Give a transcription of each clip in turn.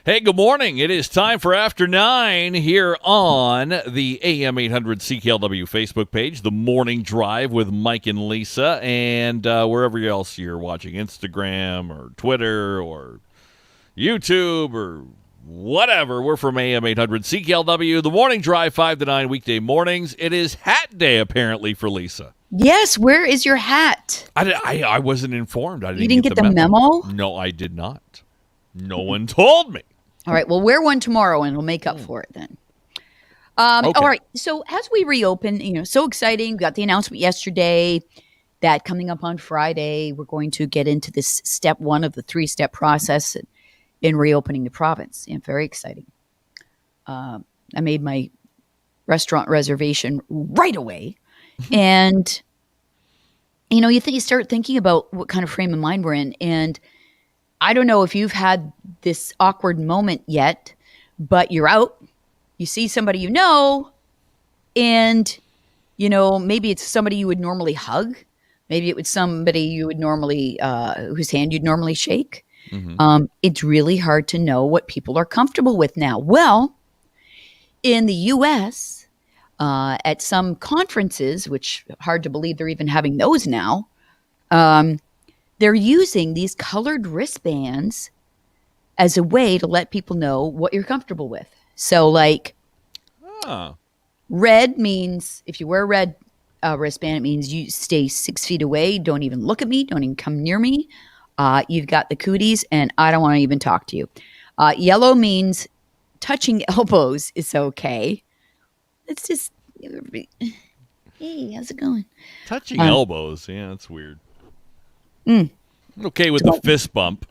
Hey, good morning. It is time for After 9 here on the AM800 CKLW Facebook page, The Morning Drive with Mike and Lisa, and wherever else you're watching, Instagram or Twitter or YouTube or whatever. We're from AM800 CKLW, The Morning Drive, 5 to 9 weekday mornings. It is Hat Day, apparently, for Lisa. Yes, where is your hat? I wasn't informed. You didn't get the memo? No, I did not. No one told me. All right, well, wear one tomorrow and we'll make up for it then. Okay. All right, so as we reopen, so exciting. We got the announcement yesterday that coming up on Friday, we're going to get into this step one of the three-step process in reopening the province. And very exciting. I made my restaurant reservation right away. And, you start thinking about what kind of frame of mind we're in. And I don't know if you've had this awkward moment yet, but you're out, you see somebody and, maybe it's somebody you would normally hug. Maybe it was somebody you would normally, whose hand you'd normally shake. Mm-hmm. It's really hard to know what people are comfortable with now. Well, in the U.S., at some conferences, which hard to believe they're even having those now, they're using these colored wristbands as a way to let people know what you're comfortable with. So red means, if you wear a red wristband, it means you stay 6 feet away. Don't even look at me. Don't even come near me. You've got the cooties and I don't want to even talk to you. Yellow means touching elbows is okay. It's just, hey, how's it going? Touching elbows. Yeah, that's weird. Okay with the fist bump.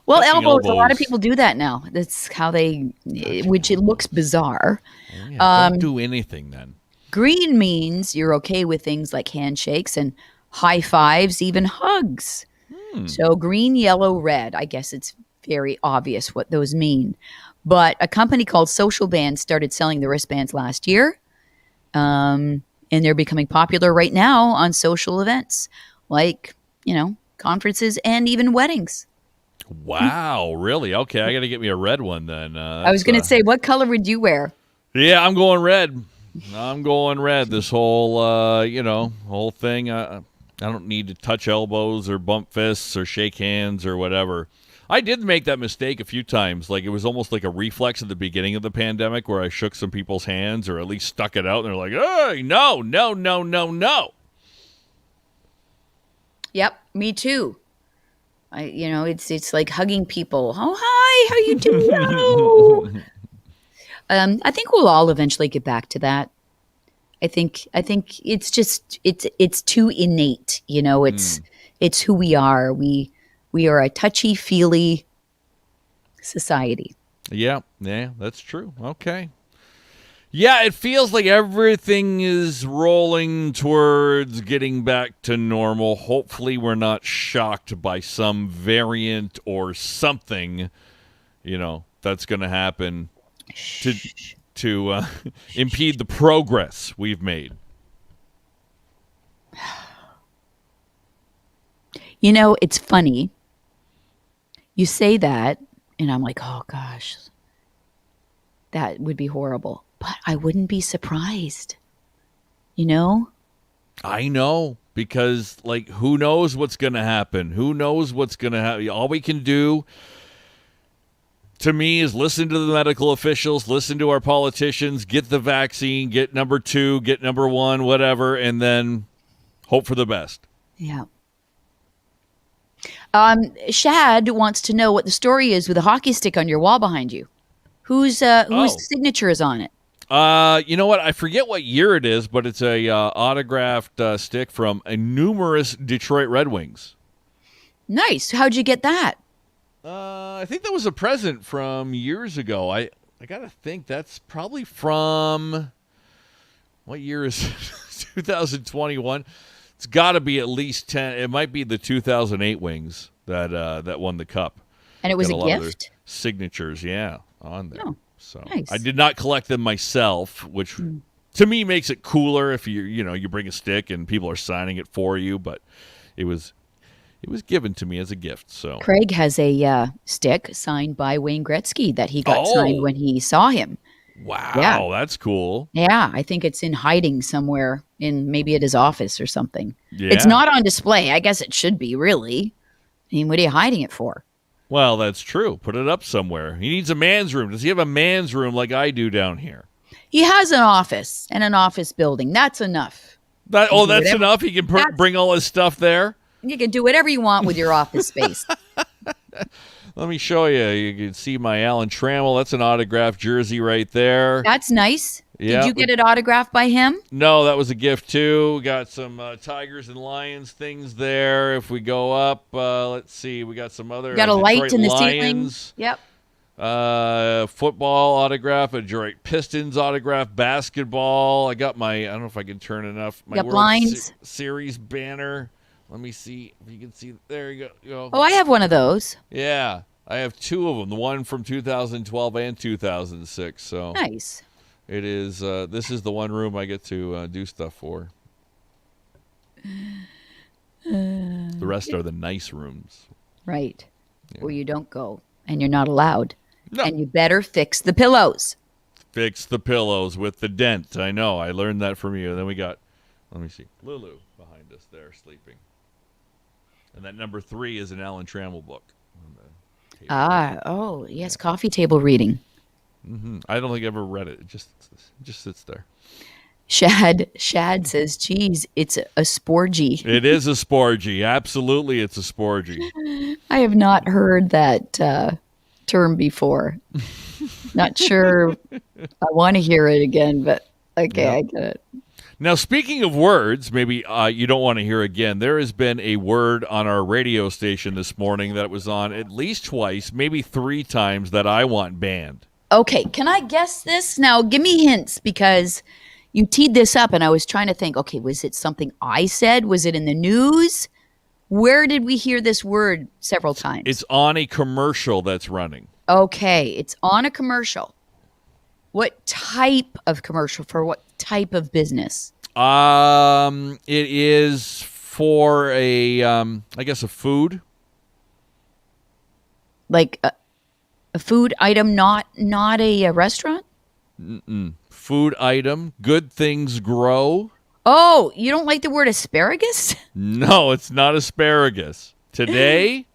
Well, elbows, a lot of people do that now. That's how which it looks bizarre. Oh, yeah. Don't do anything then. Green means you're okay with things like handshakes and high fives, even hugs. So green, yellow, red. I guess it's very obvious what those mean. But a company called Social Band started selling the wristbands last year. And they're becoming popular right now on social events like, conferences and even weddings. Wow, really? Okay, I got to get me a red one then. I was going to say, what color would you wear? Yeah, I'm going red. This whole, whole thing. I don't need to touch elbows or bump fists or shake hands or whatever. I did make that mistake a few times. Like, it was almost like a reflex at the beginning of the pandemic where I shook some people's hands or at least stuck it out and they're like, hey, no. Yep, me too. It's like hugging people. Oh, hi, how you doing? I think we'll all eventually get back to that. I think it's just it's too innate. It's who we are. We are a touchy-feely society. Yeah, that's true. Okay. Yeah, it feels like everything is rolling towards getting back to normal. Hopefully we're not shocked by some variant or something, that's going to happen to impede the progress we've made. It's funny. You say that, and I'm like, oh, gosh, that would be horrible. But I wouldn't be surprised, I know, because, who knows what's going to happen? Who knows what's going to happen? All we can do, to me, is listen to the medical officials, listen to our politicians, get the vaccine, get number 2, get number 1, whatever, and then hope for the best. Yeah. Shad wants to know what the story is with the hockey stick on your wall behind you. Whose signature is on it? You know what? I forget what year it is, but it's a autographed stick from numerous Detroit Red Wings. Nice. How'd you get that? I think that was a present from years ago. I got to think that's probably from, what year is it? 2021? It's got to be at least 10. It might be the 2008 Wings that won the Cup. And it was a gift? Signatures, on there. Oh, so nice. I did not collect them myself, which to me makes it cooler if you bring a stick and people are signing it for you. But it was It was given to me as a gift. So Craig has a stick signed by Wayne Gretzky that he got signed when he saw him. Wow, that's cool. Yeah, I think it's in hiding somewhere maybe at his office or something. Yeah. It's not on display. I guess it should be, really. I mean, what are you hiding it for? Well, that's true. Put it up somewhere. He needs a man's room. Does he have a man's room like I do down here? He has an office and an office building. That's enough. That's enough? He can bring all his stuff there? You can do whatever you want with your office space. Let me show you. You can see my Alan Trammell. That's an autographed jersey right there. That's nice. Yeah. Did you get it autographed by him? No, that was a gift too. We got some Tigers and Lions things there. If we go up, let's see. We got some other. You got a Detroit light in the Lions, ceiling. Yep. Football autograph, a Detroit Pistons autograph, basketball. I got my. I don't know if I can turn enough. My got World blinds. Series banner. Let me see if you can see. There you go. Oh, I have one of those. Yeah, I have two of them. The one from 2012 and 2006. So nice. It is. This is the one room I get to do stuff for. The rest are the nice rooms. Right. Yeah. Where you don't go, and you're not allowed. No. And you better fix the pillows. Fix the pillows with the dent. I know. I learned that from you. And then we got, let me see, Lulu behind us there sleeping. And that number 3 is an Alan Trammell book. Yes, coffee table reading. Mm-hmm. I don't think I ever read it. It just sits there. Shad says, geez, it's a sporgy. It is a sporgy. Absolutely, it's a sporgy. I have not heard that term before. Not sure I want to hear it again, but okay, yep. I get it. Now, speaking of words, maybe you don't want to hear again, there has been a word on our radio station this morning that was on at least twice, maybe 3 times, that I want banned. Okay, can I guess this? Now, give me hints, because you teed this up and I was trying to think, okay, was it something I said? Was it in the news? Where did we hear this word several times? It's on a commercial that's running. Okay, it's on a commercial. What type of commercial for what type of business? It is for I guess a food. Like a food item, not a restaurant? Mm-mm. Food item. Good things grow. Oh, you don't like the word asparagus? No, it's not asparagus. Today,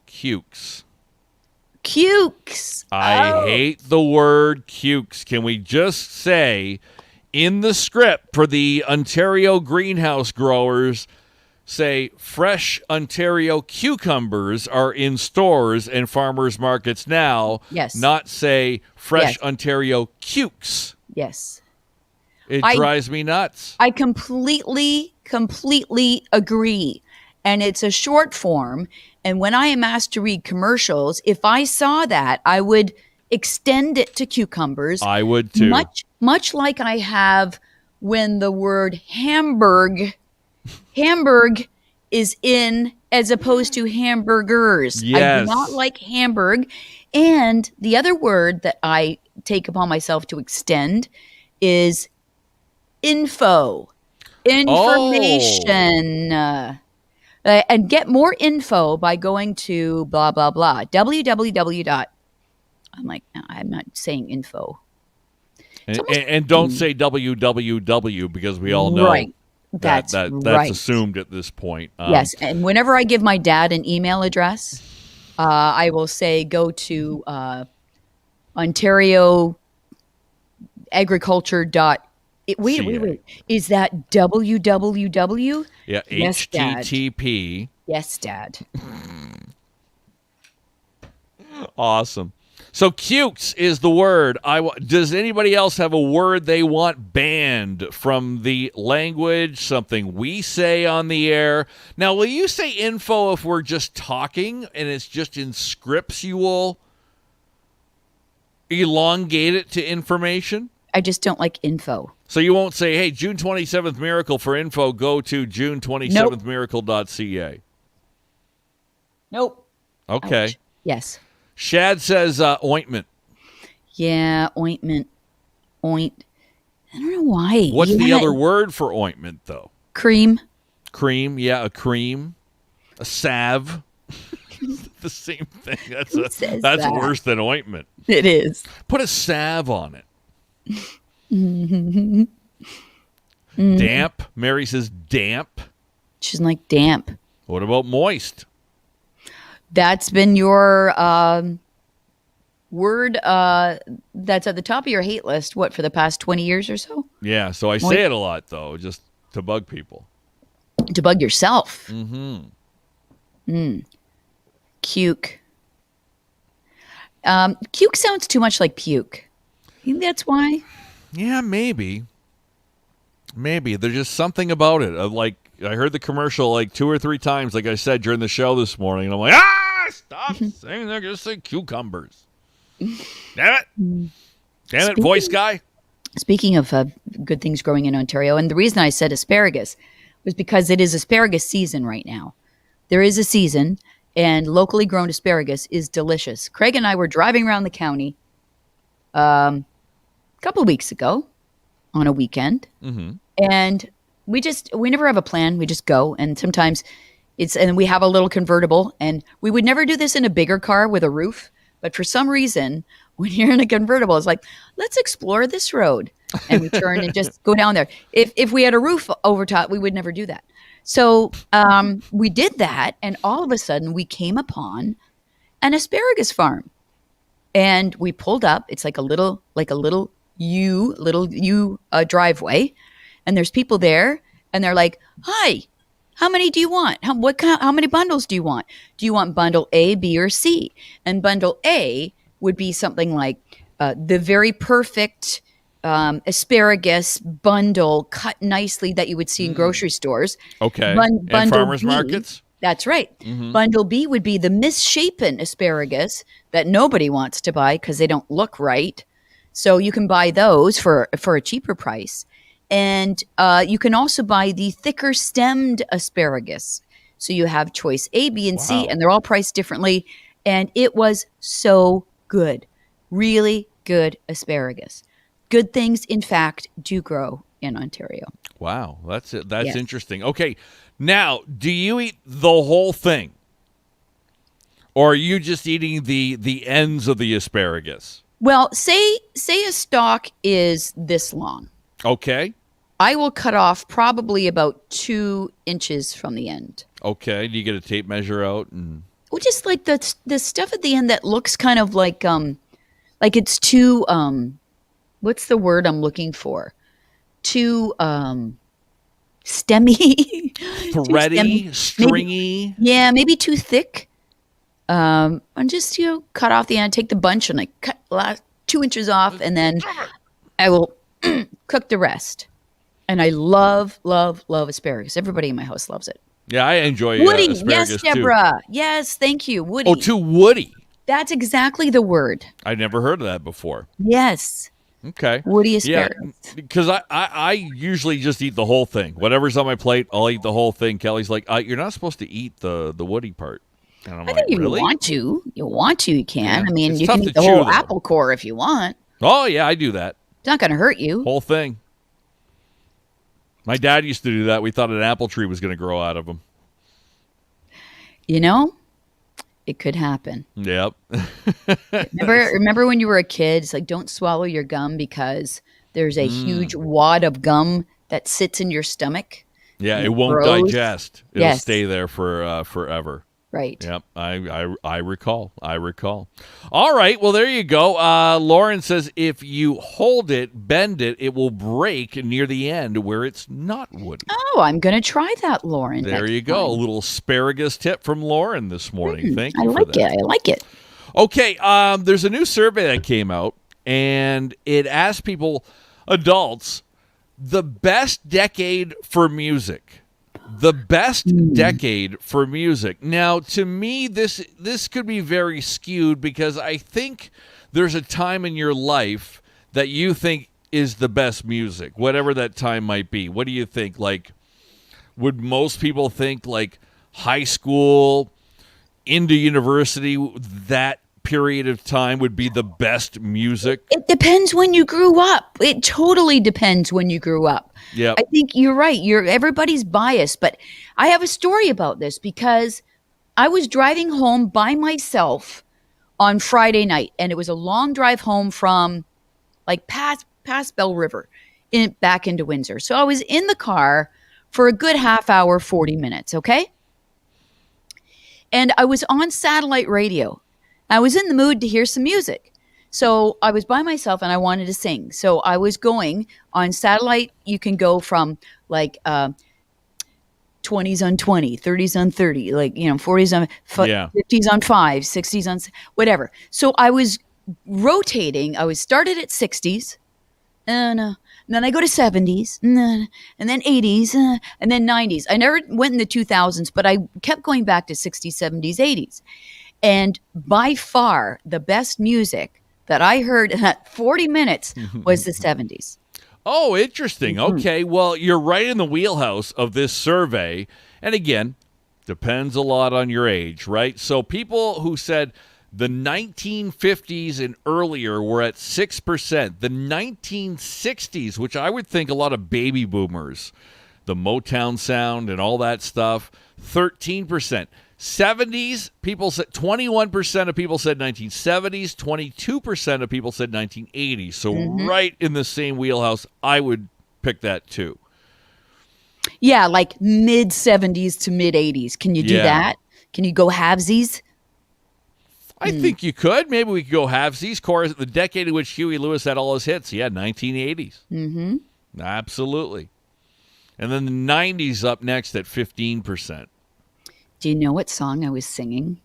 cukes. Cukes. I hate the word cukes. Can we just say in the script for the Ontario greenhouse growers, say fresh Ontario cucumbers are in stores and farmers markets now. Yes. Not say fresh Ontario cukes. Yes. It drives me nuts. I completely agree. And it's a short form. And when I am asked to read commercials, if I saw that, I would extend it to cucumbers. I would too. Much like I have when the word Hamburg is in as opposed to hamburgers. Yes. I do not like Hamburg. And the other word that I take upon myself to extend is information. And get more info by going to blah, blah, blah. www. I'm like, no, I'm not saying info. And don't say www because we all know that's assumed at this point. Yes, and whenever I give my dad an email address, I will say go to Ontario Agriculture. Wait. Is that www? Yeah, yes, HTTP. Dad. Yes, Dad. Awesome. So cukes is the word. Does anybody else have a word they want banned from the language, something we say on the air? Now, will you say info if we're just talking and it's just in scripts? You will elongate it to information? I just don't like info. So you won't say, hey, June 27th Miracle for info, go to june27thmiracle.ca. Nope. Okay. Ouch. Yes. Shad says ointment. Yeah, ointment. I don't know why. What's the other word for ointment, though? Cream. Cream, yeah, a cream. A salve. The same thing. That's that? worse than ointment. It is. Put a salve on it. Mm-hmm. Damp. Mary says damp. She's like damp. What about moist? That's been your word that's at the top of your hate list, what, for the past 20 years or so? Yeah, so I say it a lot, though, just to bug people. To bug yourself. Mm-hmm. Cuke. Cuke sounds too much like puke. You think that's why? Yeah, maybe. Maybe. There's just something about it. Like, I heard the commercial like 2 or 3 times, like I said, during the show this morning, and I'm like, stop saying that. Just say cucumbers. Damn it. Damn it, voice guy. Speaking of good things growing in Ontario, and the reason I said asparagus was because it is asparagus season right now. There is a season, and locally grown asparagus is delicious. Craig and I were driving around the county a couple of weeks ago on a weekend, and we never have a plan. We just go, and sometimes and we have a little convertible, and we would never do this in a bigger car with a roof, but for some reason, when you're in a convertible, it's like, let's explore this road, and we turn and just go down there. If we had a roof over top, we would never do that. So we did that, and all of a sudden, we came upon an asparagus farm, and we pulled up. It's like a little U driveway, and there's people there, and they're like, "Hi, how many do you want? How many bundles do you want? Do you want bundle A, B, or C?" And bundle A would be something like the very perfect asparagus bundle cut nicely that you would see in grocery stores. Okay. And farmers markets? That's right. Bundle B would be the misshapen asparagus that nobody wants to buy because they don't look right. So you can buy those for a cheaper price. And you can also buy the thicker stemmed asparagus. So you have choice A, B, and C, and they're all priced differently. And it was so good. Really good asparagus. Good things, in fact, do grow in Ontario. Wow, that's it. That's interesting. Okay, now, do you eat the whole thing? Or are you just eating the ends of the asparagus? Well, say a stalk is this long. Okay. I will cut off probably about 2 inches from the end. Okay. Do you get a tape measure out? Well, just like the stuff at the end that looks kind of like it's too what's the word I'm looking for? Too stemmy, thready, stringy. Maybe too thick. And just cut off the end, take the bunch, and cut 2 inches off, and then I will cook the rest. And I love, love, love asparagus. Everybody in my house loves it. Yeah, I enjoy woody. Asparagus Yes, Deborah. Too. Yes, thank you. Woody. Oh, too woody. That's exactly the word. I'd never heard of that before. Yes. Okay. Woody asparagus. Yeah, because I usually just eat the whole thing. Whatever's on my plate, I'll eat the whole thing. Kelly's like, you're not supposed to eat the woody part. And I'm think if really? You want to, you can. Yeah. I mean, It's you tough can to eat the chew, whole though. apple core if you want. Oh, yeah, I do that. It's not going to hurt you. Whole thing. My dad used to do that. We thought an apple tree was going to grow out of him. It could happen. Yep. Remember when you were a kid? It's like, don't swallow your gum because there's a huge wad of gum that sits in your stomach. Yeah, it won't digest. It'll stay there for forever. Right. Yep. I recall. All right. Well, there you go. Lauren says if you hold it, bend it, it will break near the end where it's not woody. Oh, I'm going to try that, Lauren. There you go. A little asparagus tip from Lauren this morning. Thank you for that. I like it. Okay. There's a new survey that came out, and it asked people, adults, the best decade for music. The best decade for music. Now, to me, this could be very skewed because I think there's a time in your life that you think is the best music, whatever that time might be. What do you think? Like, would most people think like high school into university, that period of time would be the best music? It depends when you grew up. It totally depends when you grew up. Yeah. I think you're right. Everybody's biased, but I have a story about this because I was driving home by myself on Friday night, and it was a long drive home from like past Bell River back into Windsor. So I was in the car for a good half hour, 40 minutes, okay? And I was on satellite radio. I was in the mood to hear some music. So I was by myself and I wanted to sing. So I was going on satellite. You can go from like 20s on 20, 30s on 30, like, 40s on 50s on 5, 60s on whatever. So I was rotating. I was started at 60s. And then I go to 70s, and then 80s, and then 90s. I never went in the 2000s, but I kept going back to 60s, 70s, 80s. And by far, the best music that I heard in that 40 minutes was the 70s. Oh, interesting. Okay, well, you're right in the wheelhouse of this survey. And again, depends a lot on your age, right? So people who said the 1950s and earlier were at 6%. The 1960s, which I would think a lot of baby boomers, the Motown sound and all that stuff, 13%. 70s, people said 21% of people said 1970s, 22% of people said 1980s. So right in the same wheelhouse, I would pick that too. Yeah, like mid 70s to mid 80s. Can you do that? Can you go halvesies? I think you could. Maybe we could go halvesies. Chorus, the decade in which Huey Lewis had all his hits. Yeah, 1980s. Mm-hmm. Absolutely. And then the 90s up next at 15%. Do you know what song I was singing?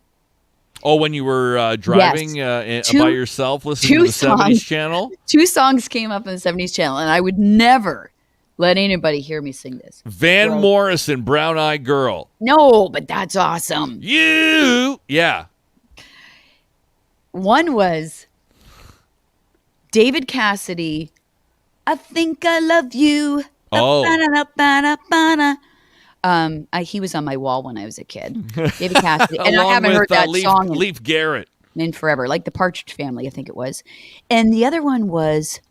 Oh, when you were driving by yourself, listening to the 70s channel? 2 songs came up on the 70s channel, and I would never let anybody hear me sing this. Van Morrison, Brown Eyed Girl. No, but that's awesome. Yeah. One was David Cassidy, I Think I Love You. Oh. He was on my wall when I was a kid. David Cassidy. And I haven't heard that song Leif Garrett. In forever, like the Partridge Family, I think it was. And the other one was,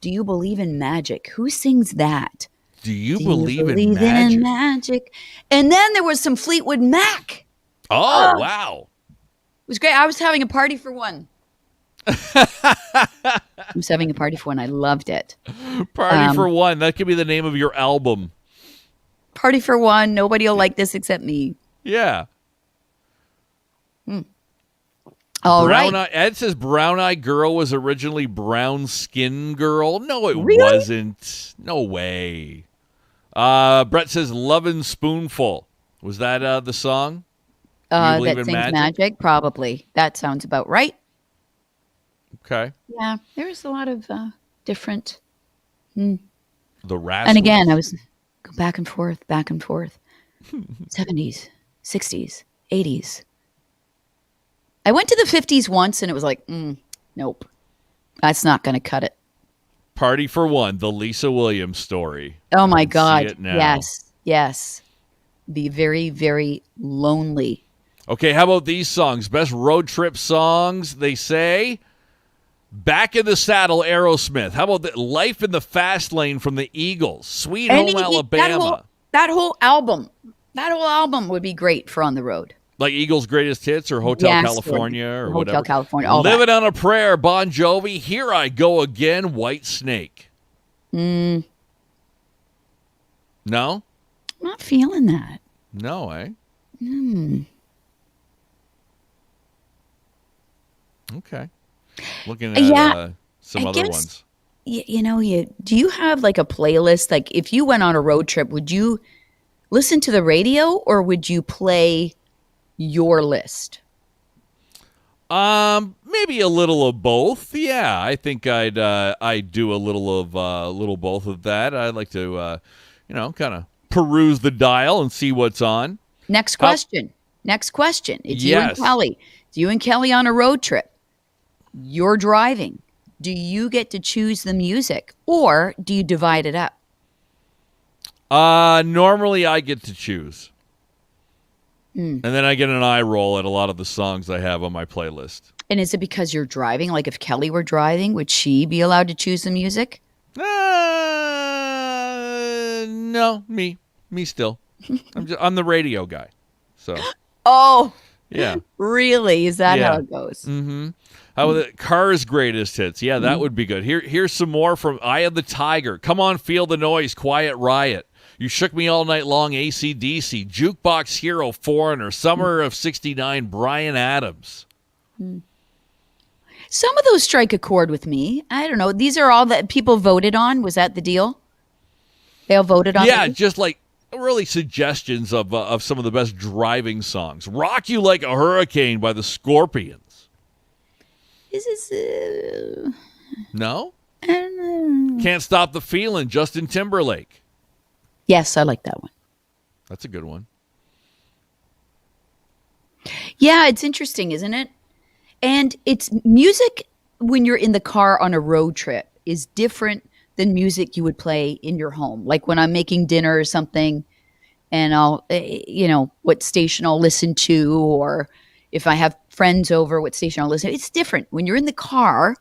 Do You Believe in Magic? Who sings that? Do you believe in magic? And then there was some Fleetwood Mac. Oh, wow. It was great. I was having a party for one. I was having a party for one. I loved it. Party for one. That could be the name of your album. Party for one. Nobody will like this except me. Yeah. All right. Ed says Brown Eyed Girl was originally Brown Skin Girl. No, it really? wasn't. No way. Brett says Lovin' Spoonful. Was that the song? That sings magic? Probably. That sounds about right. Okay. Yeah, there's a lot of different. The Rascals. And again, I was back and forth. 70s, 60s, 80s. I went to the 50s once, and it was like, nope. That's not going to cut it. Party for One, the Lisa Williams story. Oh, my God. See it now. Yes. Be very, very lonely. Okay, how about these songs? Best road trip songs, they say. Back in the Saddle, Aerosmith. How about Life in the Fast Lane from the Eagles? Sweet Home Alabama. That whole album would be great for on the road. Like Eagles' Greatest Hits or Hotel California or whatever. Hotel California, all Living on a Prayer, Bon Jovi. Here I Go Again, White Snake. No? I'm not feeling that. No, eh? Okay. Looking at some other ones. Do you have like a playlist? Like if you went on a road trip, would you listen to the radio or would you play your list? Maybe a little of both. Yeah, I think I'd do a little both of that. I'd like to kind of peruse the dial and see what's on. Next question. It's you and Kelly. It's you and Kelly on a road trip. You're driving. Do you get to choose the music or do you divide it up? Normally I get to choose. And then I get an eye roll at a lot of the songs I have on my playlist. And is it because you're driving? Like if Kelly were driving, would she be allowed to choose the music? No, me still. I'm the radio guy. So. Oh, yeah. Really? Is that how it goes? Mm-hmm. How about it? Cars' greatest hits? Yeah, that would be good. Here's some more from Eye of the Tiger. Come on, feel the noise. Quiet Riot. You shook me all night long. AC/DC. Jukebox Hero. Foreigner. Summer of '69. Bryan Adams. Some of those strike a chord with me. I don't know. These are all that people voted on. Was that the deal? They all voted on. Yeah, just like really suggestions of some of the best driving songs. Rock You Like a Hurricane by the Scorpions. Is this No? I don't know. Can't Stop the Feeling, Justin Timberlake. Yes, I like that one. That's a good one. Yeah, it's interesting, isn't it? And it's music when you're in the car on a road trip is different than music you would play in your home. Like when I'm making dinner or something and I'll, what station I'll listen to, or if I have friends over, what station I'll listen to. It's different when you're in the car.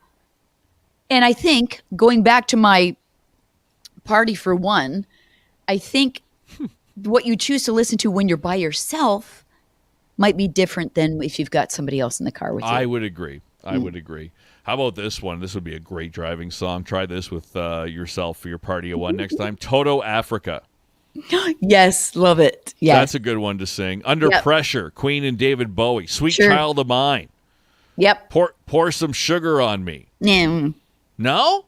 And I think going back to my party for one, I think what you choose to listen to when you're by yourself might be different than if you've got somebody else in the car with you. I would agree. I would agree. How about this one? This would be a great driving song. Try this with yourself for your party of one next time. Toto Africa. Yes, love it. Yes. That's a good one to sing. Under Pressure, Queen and David Bowie. Sweet Child of Mine. Yep. Pour Some Sugar on Me. Mm. No?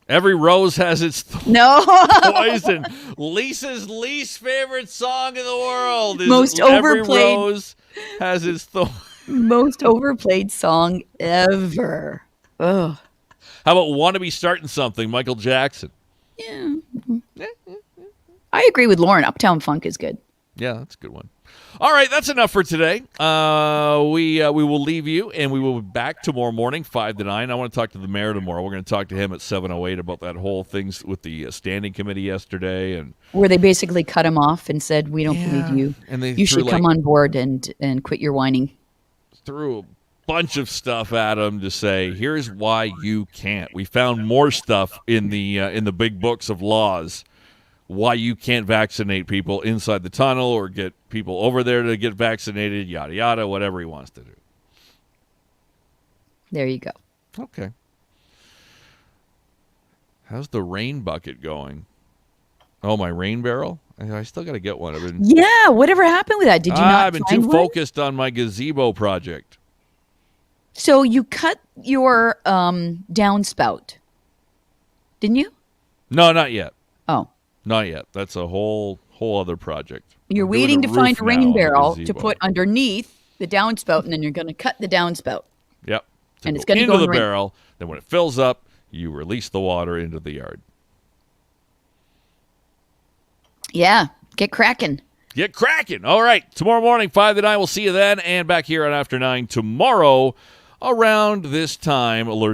Every Rose Has Its Poison. Lisa's least favorite song in the world is most Every overplayed. Rose Has Its Thorn. Most overplayed song ever. Ugh. How about Wanna Be Starting Something, Michael Jackson? Yeah. I agree with Lauren. Uptown Funk is good. Yeah, that's a good one. All right, that's enough for today. We will leave you, and we will be back tomorrow morning, 5 to 9. I want to talk to the mayor tomorrow. We're going to talk to him at 7:08 about that whole thing with the standing committee yesterday. And where they basically cut him off and said, we don't believe you. And you should come on board and quit your whining. Threw a bunch of stuff at him to say, here's why you can't. We found more stuff in the big books of laws why you can't vaccinate people inside the tunnel or get people over there to get vaccinated, yada, yada, whatever he wants to do. There you go. Okay. How's the rain bucket going? Oh, my rain barrel? I still got to get one. Yeah, whatever happened with that? Did you not I've been too focused on my gazebo project. So you cut your downspout, didn't you? No, not yet. Oh. Not yet. That's a whole other project. You're waiting to find a rain barrel to put underneath the downspout, and then you're going to cut the downspout. Yep. And it's going to go go into the barrel. Then when it fills up, you release the water into the yard. Yeah. Get cracking. Get cracking. All right. Tomorrow morning, 5 to 9. We'll see you then. And back here on After 9 tomorrow around this time.